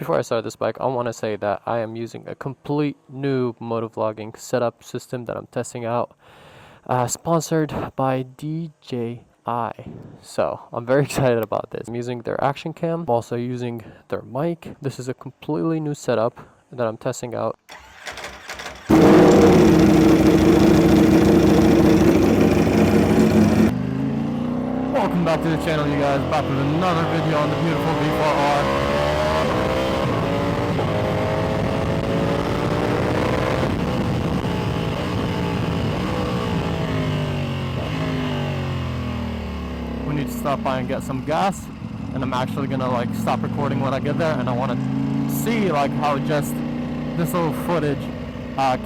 Before I start this bike, I want to say that I am using a complete new motovlogging setup system that I'm testing out, sponsored by DJI. So I'm very excited about this. I'm using their action cam. I'm also using their mic. This is a completely new setup that I'm testing out. Welcome back to the channel, you guys. Back with another video on the beautiful V4R. We need to stop by and get some gas, and I'm actually gonna stop recording when I get there, and I want to see how just this little footage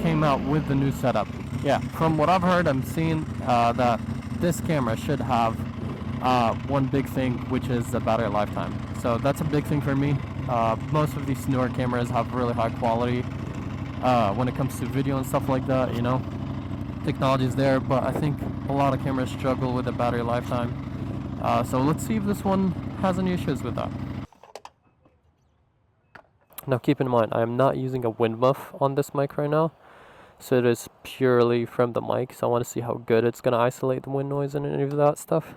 came out with the new setup. Yeah, from what I've heard, I'm seeing that this camera should have one big thing, which is the battery lifetime. So that's a big thing for me. Most of these newer cameras have really high quality when it comes to video and stuff like that, you know. Technology is there, but I think a lot of cameras struggle with the battery lifetime. So let's see if this one has any issues with that. Now keep in mind, I am not using a wind muff on this mic right now. So it is purely from the mic, so I want to see how good it's going to isolate the wind noise and any of that stuff.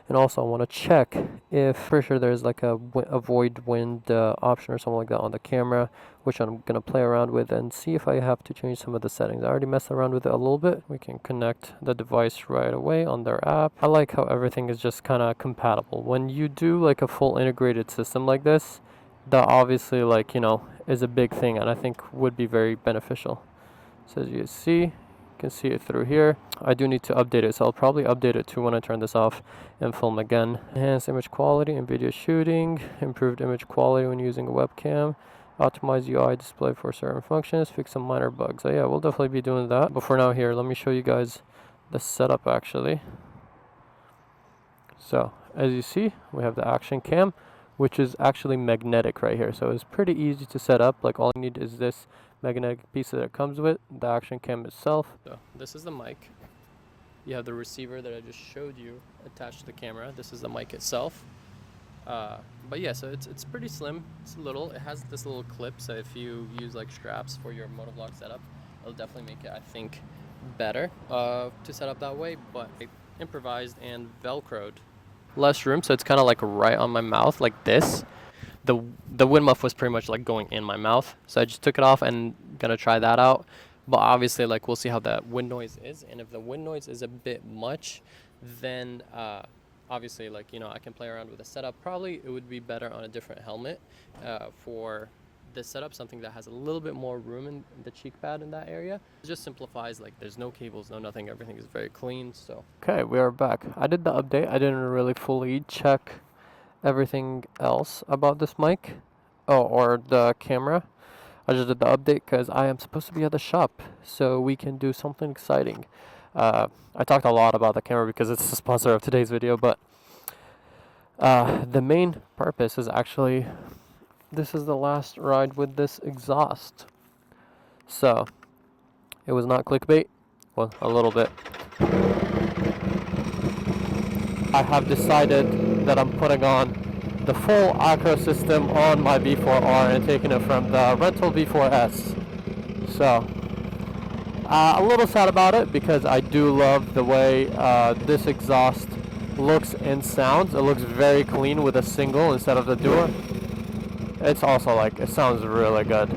And also I want to check if, for sure, there's like a avoid wind option or something like that on the camera, which I'm going to play around with and see if I have to change some of the settings. I already messed around with it a little bit. We can connect the device right away on their app. I like how everything is just kind of compatible. When you do like a full integrated system like this, that obviously is a big thing, and I think would be very beneficial. So as you can see it through here. I do need to update it, so I'll probably update it too when I turn this off and film again. Enhanced image quality in video shooting, improved image quality when using a webcam, optimize UI display for certain functions, fix some minor bugs. So yeah, we'll definitely be doing that. But for now here, let me show you guys the setup actually. So as you see, we have the action cam, which is actually magnetic right here. So it's pretty easy to set up. Like all you need is this magnetic piece that it comes with, the action cam itself. So this is the mic. You have the receiver that I just showed you attached to the camera. This is the mic itself. But yeah, so it's pretty slim. It's little. It has this little clip, so if you use like straps for your motovlog setup, it'll definitely make it, I think, better to set up that way. But I improvised and velcroed. Less room, so it's kind of like right on my mouth like this. The wind muff was pretty much like going in my mouth, so I just took it off and gonna try that out. But obviously we'll see how the wind noise is, and if the wind noise is a bit much, then obviously I can play around with the setup. Probably it would be better on a different helmet for this setup, something that has a little bit more room in the cheek pad in that area. It just simplifies, there's no cables, no nothing, everything is very clean. So okay, we are back. I did the update. I didn't really fully check everything else about this mic or the camera. I just did the update because I am supposed to be at the shop so we can do something exciting. I talked a lot about the camera because it's the sponsor of today's video, but the main purpose is actually, this is the last ride with this exhaust. So it was not clickbait. Well, a little bit. I have decided that I'm putting on the full acro system on my V4R and taking it from the rental V4S. So a little sad about it because I do love the way this exhaust looks and sounds. It looks very clean with a single instead of the dual. It's also it sounds really good.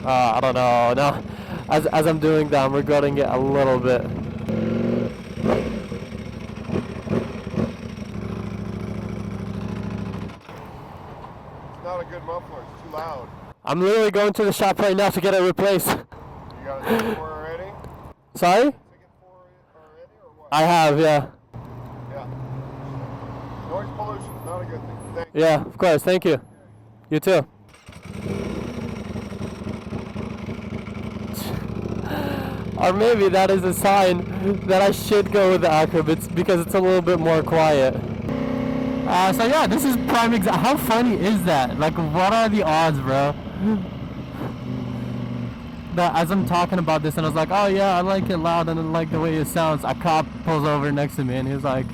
I don't know. Now, as I'm doing that, I'm regretting it a little bit. It's not a good muffler. It's too loud. I'm literally going to the shop right now to get it replaced. You got a ticket for it already? Sorry? Ticket for it already or what? I have, yeah. Yeah. Noise pollution is not a good thing. Thank you. Yeah, of course. Thank you. You too. Or maybe that is a sign that I should go with the acro because it's a little bit more quiet. So yeah, this is prime example. How funny is that? What are the odds, bro? That as I'm talking about this, and I was like, oh yeah, I like it loud and I like the way it sounds. A cop pulls over next to me and he's like,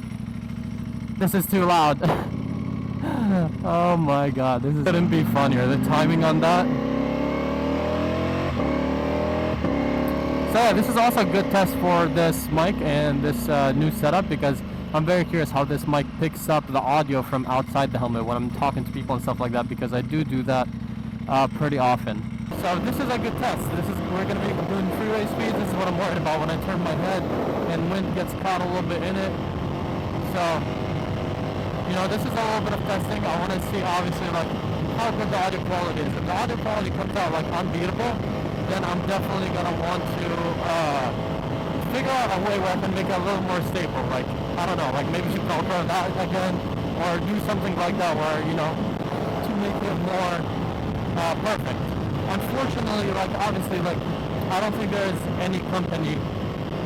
this is too loud. Oh my god, this couldn't be funnier. The timing on that. So yeah, this is also a good test for this mic and this new setup, because I'm very curious how this mic picks up the audio from outside the helmet when I'm talking to people and stuff like that, because I do that pretty often. So this is a good test. We're going to be doing freeway speeds. This is what I'm worried about when I turn my head and wind gets caught a little bit in it. So, you know, this is a little bit of testing. I want to see, obviously, like, how good the audio quality is. If the audio quality comes out, like, unbeatable, then I'm definitely going to want to figure out a way where I can make it a little more stable. Like, I don't know, like, maybe should Velcro that again, or do something like that where, you know, to make it more perfect. Unfortunately, like, obviously, like, I don't think there's any company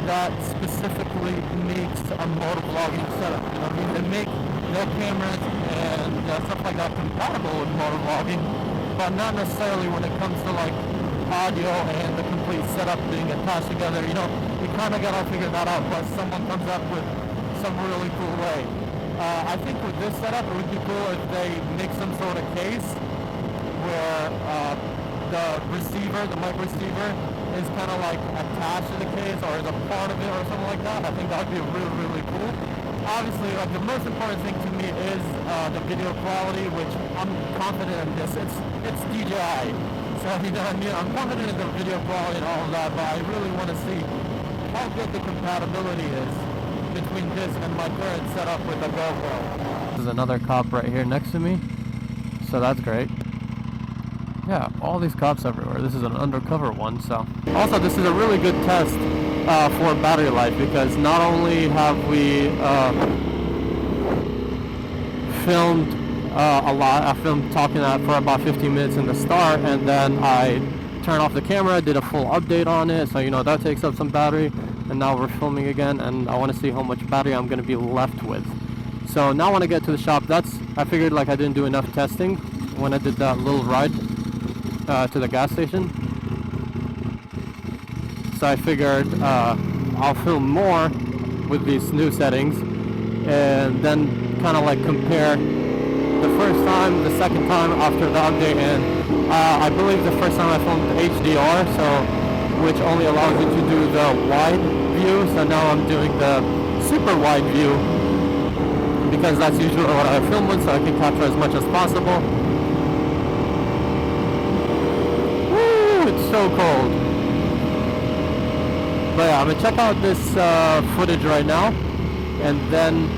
that specifically makes a motovlogging setup. You know what I mean? They make their cameras and stuff like that compatible with motovlogging, but not necessarily when it comes to, like, audio and the complete setup being attached together. You know, you kind of gotta figure that out, but someone comes up with some really cool way. I think with this setup, it would be cool if they make some sort of case where the receiver, the mic receiver, is kind of like attached to the case or is a part of it or something like that. I think that would be really, really cool. Obviously, like, the most important thing to me is the video quality, which I'm confident in this. It's DJI. So, you know what I mean? I'm confident in the video quality and all of that, but I really want to see how good the compatibility is between this and my current setup with the GoPro. There's another cop right here next to me, so that's great. Yeah, all these cops everywhere. This is an undercover one, so. Also, this is a really good test for battery life, because not only have we filmed a lot. I filmed talking for about 15 minutes in the start, and then I turned off the camera, did a full update on it, so, you know, that takes up some battery, and now we're filming again, and I want to see how much battery I'm going to be left with. So now when I get to the shop, I figured, like, I didn't do enough testing when I did that little ride to the gas station. So I figured I'll film more with these new settings, and then kind of like compare the first time, the second time after the update, and I believe the first time I filmed HDR, so which only allows you to do the wide view. So now I'm doing the super wide view, because that's usually what I film with, so I can capture as much as possible. Woo! It's so cold. But yeah, I'm gonna check out this footage right now, and then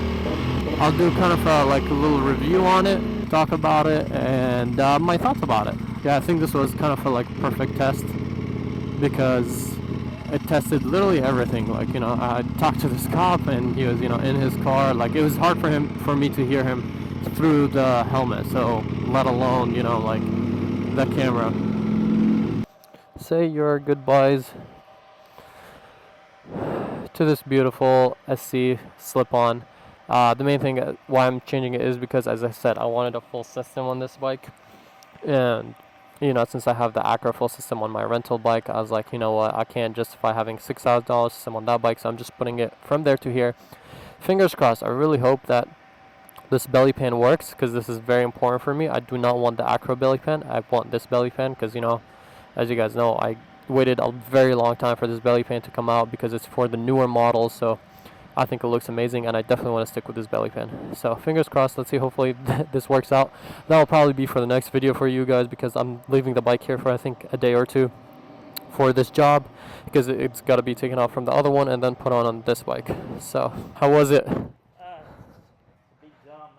I'll do kind of like a little review on it, talk about it, and my thoughts about it. Yeah, I think this was kind of a like perfect test, because it tested literally everything. Like, you know, I talked to this cop, and he was, you know, in his car. Like, it was hard for me to hear him through the helmet, so let alone, you know, like the camera. Say your goodbyes to this beautiful SC slip-on. The main thing why I'm changing it is because, as I said, I wanted a full system on this bike, and, you know, since I have the Acro full system on my rental bike, I was like, you know what, I can't justify having $6,000 system on that bike, so I'm just putting it from there to here. Fingers crossed. I really hope that this belly pan works, because this is very important for me. I do not want the Acro belly pan. I want this belly pan, because, you know, as you guys know, I waited a very long time for this belly pan to come out, because it's for the newer models, so I think it looks amazing, and I definitely want to stick with this belly pan. So fingers crossed. Let's see, hopefully this works out. That will probably be for the next video for you guys, because I'm leaving the bike here for, I think, a day or two for this job, because it's got to be taken off from the other one and then put on this bike. So how was it? Big job,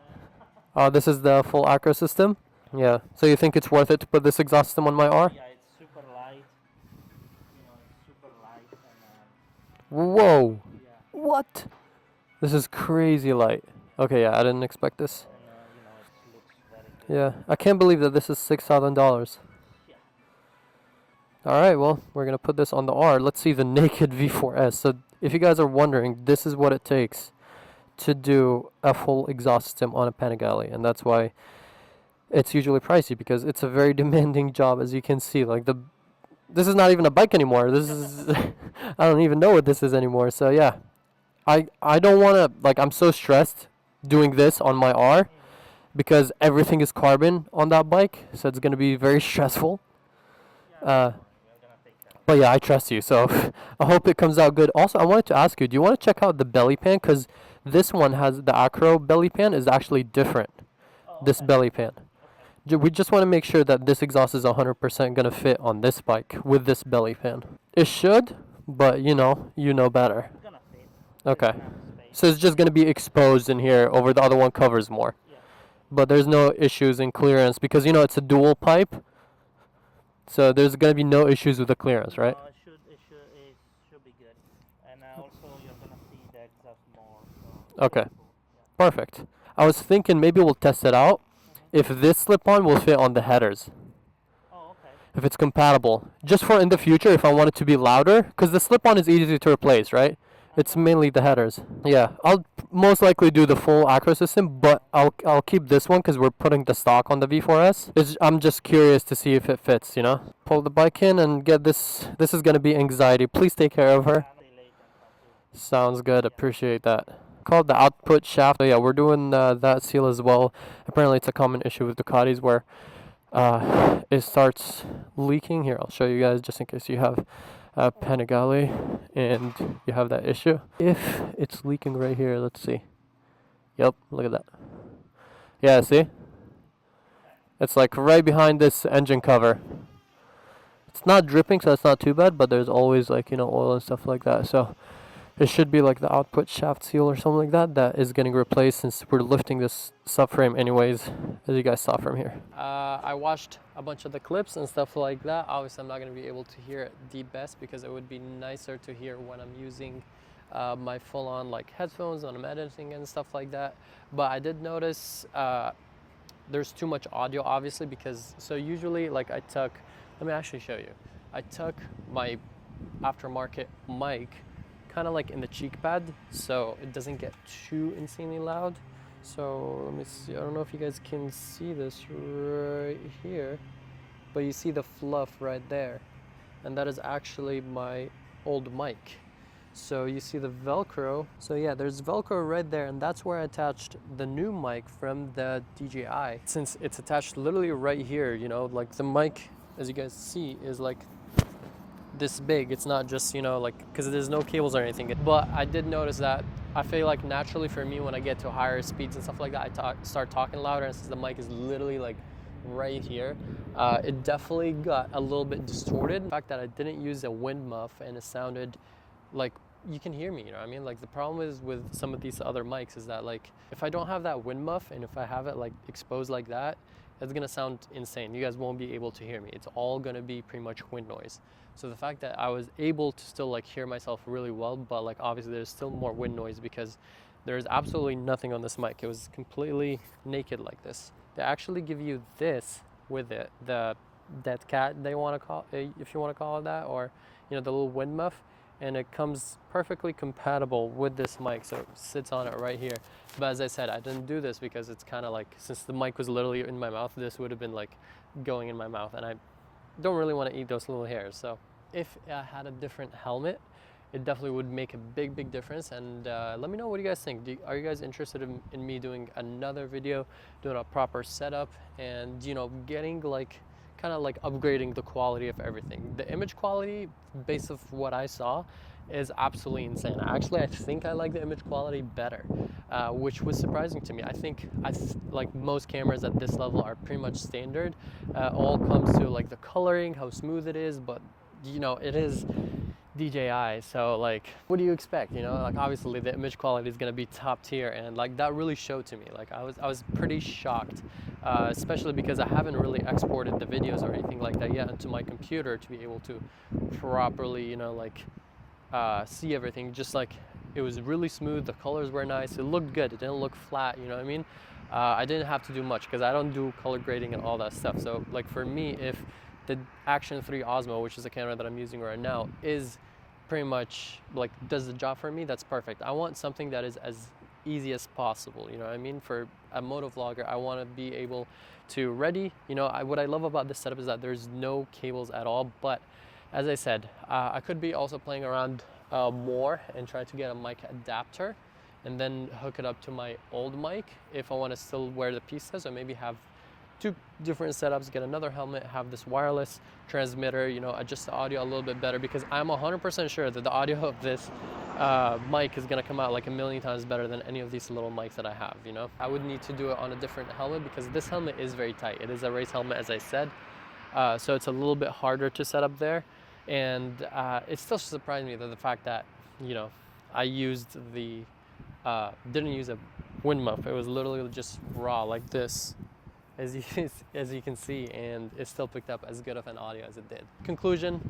man. This is the full Acro system? Yeah. So you think it's worth it to put this exhaust system on my R? Yeah, it's super light. You know, it's super light. Whoa. Yeah. What? This is crazy light. Okay, yeah, I didn't expect this. And you know, it looks very good. Yeah, I can't believe that this is $6,000. Yeah. Alright, well, we're going to put this on the R. Let's see the naked V4S. So if you guys are wondering, this is what it takes to do a full exhaust system on a Panigale, and that's why it's usually pricey, because it's a very demanding job, as you can see. Like, this is not even a bike anymore. This is I don't even know what this is anymore. So yeah, I don't want to, like, I'm so stressed doing this on my R because everything is carbon on that bike, so it's gonna be very stressful. Uh, We're gonna take care of it. but yeah, I trust you, so I hope it comes out good. Also, I wanted to ask you, do you want to check out the belly pan? Because this one has the acro belly pan is actually different. Oh, This okay. belly pan. Okay. We just want to make sure that this exhaust is 100% gonna fit on this bike with this belly pan. It should, but you know better. It's gonna fit. Okay. There's enough space. So it's just gonna be exposed in here over the other one covers more. Yeah. But there's no issues in clearance because it's a dual pipe. So there's gonna be no issues with the clearance, right? No, it should be good. And also you're gonna see the exhaust more. So Okay. it's cool. Yeah. Perfect. I was thinking maybe we'll test it out. If this slip-on will fit on the headers. Oh, okay. If it's compatible. Just for in the future if I want it to be louder. Because the slip-on is easy to replace, right? It's mainly the headers. Yeah, I'll most likely do the full acro system, but I'll keep this one because we're putting the stock on the V4S. I'm just curious to see if it fits, Pull the bike in and get this. This is going to be anxiety. Please take care of her. Sounds good. Appreciate that. Called the output shaft. So yeah, we're doing that seal as well. Apparently it's a common issue with Ducatis where it starts leaking. Here, I'll show you guys just in case you have Panigale and you have that issue. If it's leaking right here, let's see. Yep, look at that. Yeah, see? It's like right behind this engine cover. It's not dripping, so it's not too bad, but there's always like, oil and stuff like that. So it should be like the output shaft seal or something like that that is getting replaced since we're lifting this subframe anyways, as you guys saw from here. I watched a bunch of the clips and stuff like that. Obviously, I'm not going to be able to hear it the best because it would be nicer to hear when I'm using my full-on like headphones when I'm editing and stuff like that. But I did notice there's too much audio, obviously, because so usually like let me actually show you. I took my aftermarket mic kind of like in the cheek pad so it doesn't get too insanely loud. So let me see, I don't know if you guys can see this right here, but you see the fluff right there, and that is actually my old mic. So you see the Velcro. So yeah, there's Velcro right there, and that's where I attached the new mic from the DJI. Since it's attached literally right here, like the mic, as you guys see, is like this big. It's not just, because there's no cables or anything. But I did notice that I feel like naturally for me when I get to higher speeds and stuff like that, I start talking louder, and since the mic is literally like right here, it definitely got a little bit distorted. The fact that I didn't use a wind muff and it sounded like you can hear me, you know what I mean? Like the problem is with some of these other mics is that like if I don't have that wind muff and if I have it like exposed like that, it's gonna sound insane. You guys won't be able to hear me. It's all gonna be pretty much wind noise. So the fact that I was able to still like hear myself really well, but like obviously there's still more wind noise because there's absolutely nothing on this mic. It was completely naked like this. They actually give you this with it, the dead cat they want to call, if you want to call it that, or the little wind muff, and it comes perfectly compatible with this mic, so it sits on it right here. But as I said, I didn't do this because it's kind of like, since the mic was literally in my mouth, this would have been like going in my mouth, and I don't really want to eat those little hairs. So if I had a different helmet, it definitely would make a big difference. And let me know what you guys think. Are you guys interested in me doing another video, doing a proper setup, and getting like kind of like upgrading the quality of everything? The image quality, based of what I saw, is absolutely insane. Actually, I think I like the image quality better, which was surprising to me. I think like most cameras at this level are pretty much standard. All comes to like the coloring, how smooth it is, but it is DJI, so like what do you expect? Like obviously the image quality is going to be top tier, and like that really showed to me. Like I was pretty shocked, especially because I haven't really exported the videos or anything like that yet into my computer to be able to properly see everything. Just like it was really smooth, the colors were nice, it looked good, it didn't look flat, you know what I mean? I didn't have to do much because I don't do color grading and all that stuff. So like for me, if the Action 3 Osmo, which is the camera that I'm using right now, is pretty much like does the job for me, that's perfect. I want something that is as easy as possible, you know what I mean? For a motovlogger, I want to be able to ready, what I love about this setup is that there's no cables at all. But as I said, I could be also playing around more and try to get a mic adapter and then hook it up to my old mic if I want to still wear the pieces, or maybe have two different setups, get another helmet, have this wireless transmitter, you know, adjust the audio a little bit better, because I'm 100% sure that the audio of this mic is gonna come out like a million times better than any of these little mics that I have, you know. I would need to do it on a different helmet because this helmet is very tight. It is a race helmet, as I said, so it's a little bit harder to set up there, and it still surprised me that the fact that, you know, I used the didn't use a wind muff. It was literally just raw like this, as you can see, and it still picked up as good of an audio as it did. Conclusion,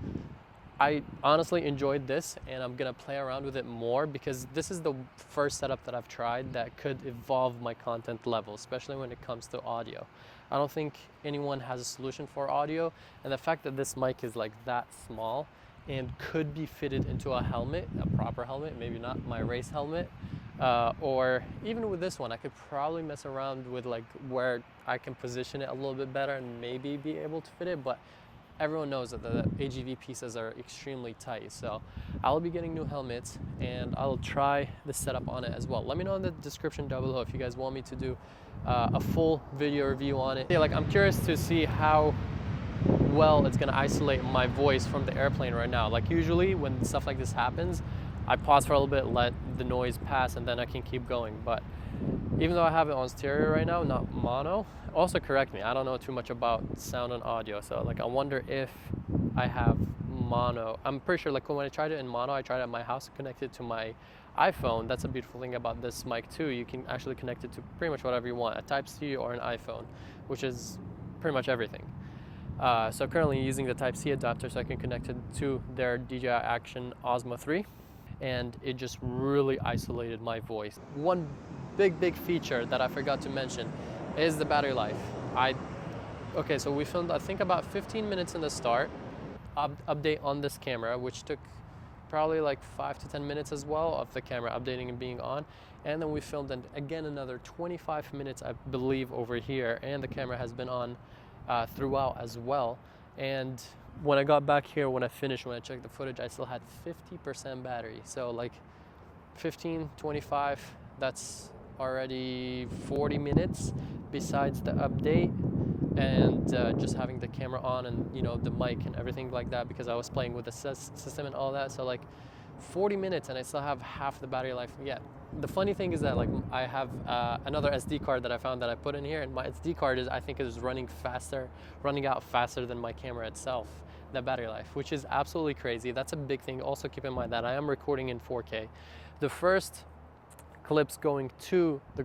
I honestly enjoyed this, and I'm gonna play around with it more because this is the first setup that I've tried that could evolve my content level, especially when it comes to audio. I don't think anyone has a solution for audio, and the fact that this mic is like that small and could be fitted into a helmet, a proper helmet, maybe not my race helmet, or even with this one, I could probably mess around with like where I can position it a little bit better and maybe be able to fit it, but everyone knows that the AGV pieces are extremely tight. So I'll be getting new helmets and I'll try the setup on it as well. Let me know in the description down below if you guys want me to do a full video review on it. Yeah, like I'm curious to see how well it's gonna isolate my voice from the airplane right now. Like usually when stuff like this happens, I pause for a little bit, let the noise pass, and then I can keep going. But even though I have it on stereo right now, not mono, also correct me, I don't know too much about sound and audio, so like I wonder if I have mono. I'm pretty sure like when I tried it in mono, I tried it at my house, connected to my iPhone. That's a beautiful thing about this mic too. You can actually connect it to pretty much whatever you want, a Type-C or an iPhone, which is pretty much everything. So currently using the Type-C adapter so I can connect it to their DJI Action Osmo 3, and it just really isolated my voice. One big feature that I forgot to mention is the battery life. Okay, so we filmed I think about 15 minutes in the start, update on this camera, which took probably like 5 to 10 minutes as well of the camera updating and being on, and then we filmed again another 25 minutes I believe over here, and the camera has been on throughout as well. And when I got back here, when I finished, when I checked the footage, I still had 50% battery. So like 15, 25, that's already 40 minutes besides the update and just having the camera on and, you know, the mic and everything like that, because I was playing with the system and all that. So like 40 minutes and I still have half the battery life yet. The funny thing is that like I have another SD card that I found that I put in here, and my SD card is, I think, is running out faster than my camera itself, the battery life, which is absolutely crazy. That's a big thing. Also keep in mind that I am recording in 4K. The first clips going to the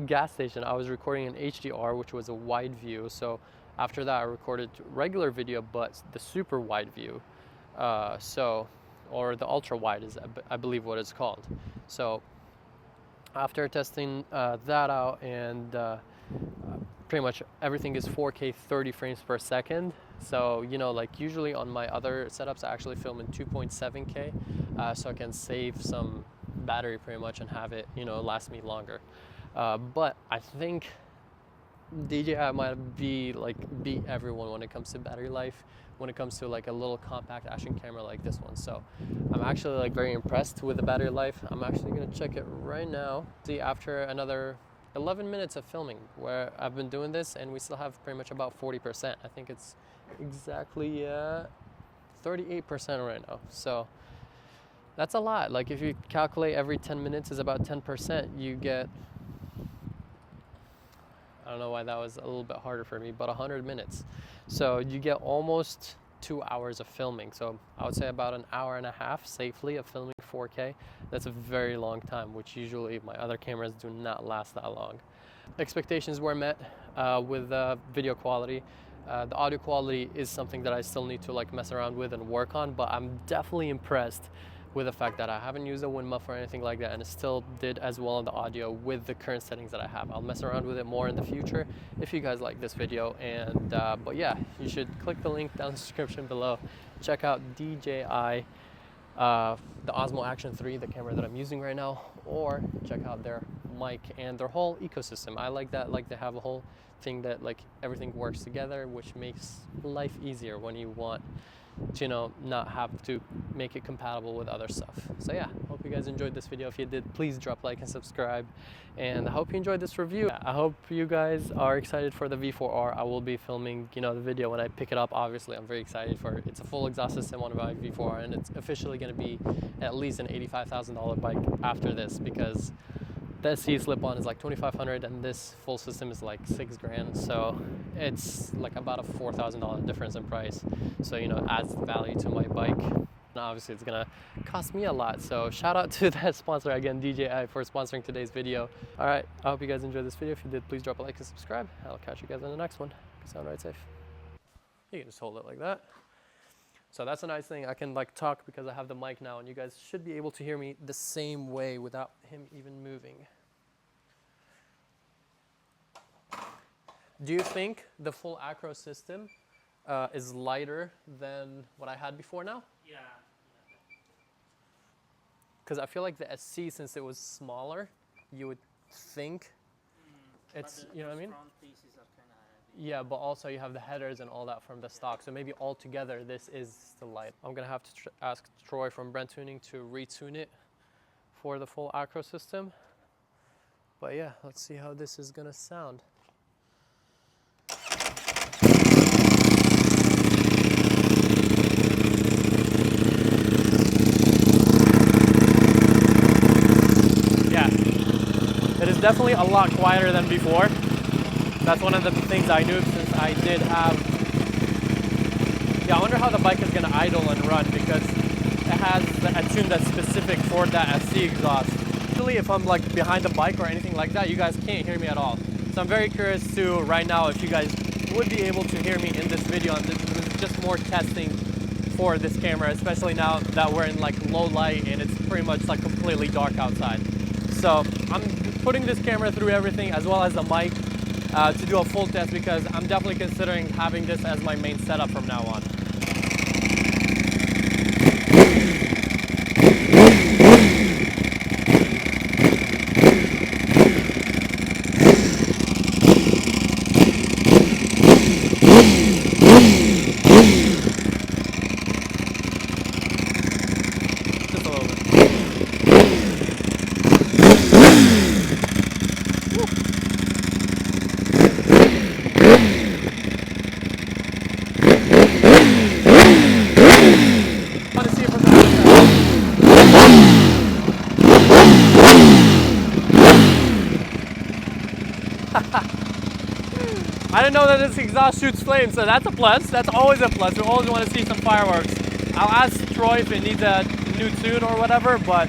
gas station, I was recording in HDR, which was a wide view. So after that I recorded regular video, but the super wide view, or the ultra wide is I believe what it's called. So after testing that out, and pretty much everything is 4K 30 frames per second. So, you know, like usually on my other setups I actually film in 2.7K, so I can save some battery pretty much and have it, you know, last me longer. But I think DJI might beat everyone when it comes to battery life, when it comes to like a little compact action camera like this one. So I'm actually like very impressed with the battery life. I'm actually gonna check it right now. See, after another 11 minutes of filming where I've been doing this, and we still have pretty much about 40%. I think it's exactly 38% right now. So that's a lot. Like if you calculate every 10 minutes is about 10%, you get, I don't know why that was a little bit harder for me, but 100 minutes. So you get almost 2 hours of filming. So I would say about an hour and a half safely of filming 4K. That's a very long time, which usually my other cameras do not last that long. Expectations were met with video quality. The audio quality is something that I still need to like mess around with and work on, but I'm definitely impressed with the fact that I haven't used a wind muff or anything like that, and it still did as well on the audio with the current settings that I have. I'll mess around with it more in the future if you guys like this video. And but yeah, you should click the link down in the description below. Check out DJI, the Osmo Action 3, the camera that I'm using right now, or check out their mic and their whole ecosystem. I like that, like they have a whole thing that like everything works together, which makes life easier when you want to, you know, not have to make it compatible with other stuff. So yeah, hope you guys enjoyed this video. If you did, please drop a like and subscribe. And I hope you enjoyed this review. I hope you guys are excited for the V4R. I will be filming, you know, the video when I pick it up. Obviously, I'm very excited for it. It's a full exhaust system on my V4R, and it's officially going to be at least an $85,000 bike after this, because the SC slip-on is like $2,500 and this full system is like $6,000. So it's like about a $4,000 difference in price. So, you know, it adds value to my bike. And obviously it's gonna cost me a lot. So shout out to that sponsor again, DJI, for sponsoring today's video. All right, I hope you guys enjoyed this video. If you did, please drop a like and subscribe. I'll catch you guys in the next one. Peace out, ride safe. You can just hold it like that. So that's a nice thing. I can like talk because I have the mic now, and you guys should be able to hear me the same way without him even moving. Do you think the full acro system is lighter than what I had before now? Yeah. Because I feel like the SC, since it was smaller, you would think it's, you know what I mean? Front pieces are kind of heavy. Yeah, but also you have the headers and all that from the stock. So maybe altogether this is the light. I'm gonna have to ask Troy from Brent Tuning to retune it for the full acro system. But yeah, let's see how this is gonna sound. Yeah, it is definitely a lot quieter than before. That's one of the things I knew, since I did have, yeah, I wonder how the bike is gonna idle and run, because it has a tune that's specific for that SC exhaust. Usually if I'm like behind the bike or anything like that, you guys can't hear me at all. So I'm very curious to right now if you guys would be able to hear me in this video. And this is just more testing for this camera, especially now that we're in like low light and it's pretty much like completely dark outside. So I'm putting this camera through everything as well as the mic to do a full test, because I'm definitely considering having this as my main setup from now on. Just a little bit. Want to see it from the outside. I didn't know that this exhaust shoots flames, so that's a plus. That's always a plus. We always want to see some fireworks. I'll ask Troy if it needs a new tune or whatever, but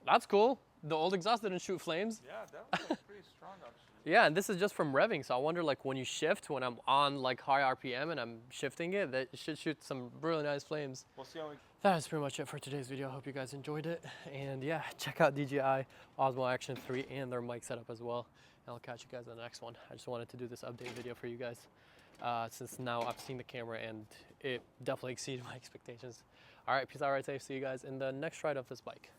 that's cool. The old exhaust didn't shoot flames. Yeah, that was pretty strong actually. Yeah, and this is just from revving, so I wonder like when you shift, when I'm on like high RPM and I'm shifting it, that it should shoot some really nice flames. We'll see how we... That is pretty much it for today's video. I hope you guys enjoyed it. And yeah, check out DJI Osmo Action 3 and their mic setup as well. And I'll catch you guys in the next one. I just wanted to do this update video for you guys, since now I've seen the camera and it definitely exceeded my expectations. All right, peace out, ride safe. See you guys in the next ride of this bike.